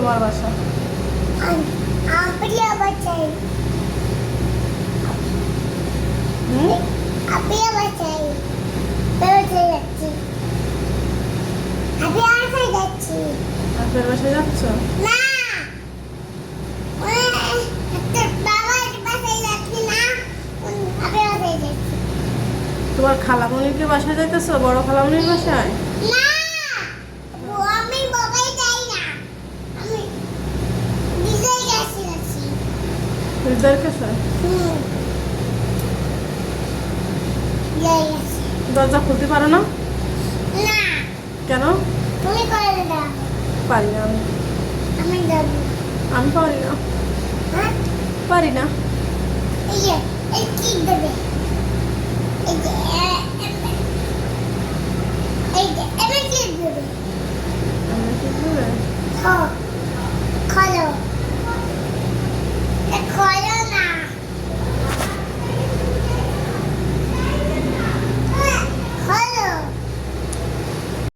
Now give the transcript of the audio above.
তোমার বাসা? আপনি আবার চাই হুম? আপনি আবার চাই বেরোতে যাচ্ছি আপনি আসায় যাচ্ছি আপনার বাসায় যাচ্ছ? না বাবার বাসায় যাচ্ছি না আপনি বাসায় যাচ্ছি তোমার খালামণিকে বাসায় যাইতেছো? বড় খালামণির বাসায়? না আমি বাবাই যাই না আমি নিজেই যাচ্ছি নিজের কাছে? যাই যাচ্ছি দরজা খুলতে পারো না? না কেন? তুমি করে দাও পারি না আমি। আমি যাবো আমি পারি না। হ্যাঁ পারি না। এই যে এই কি দেবে এই যে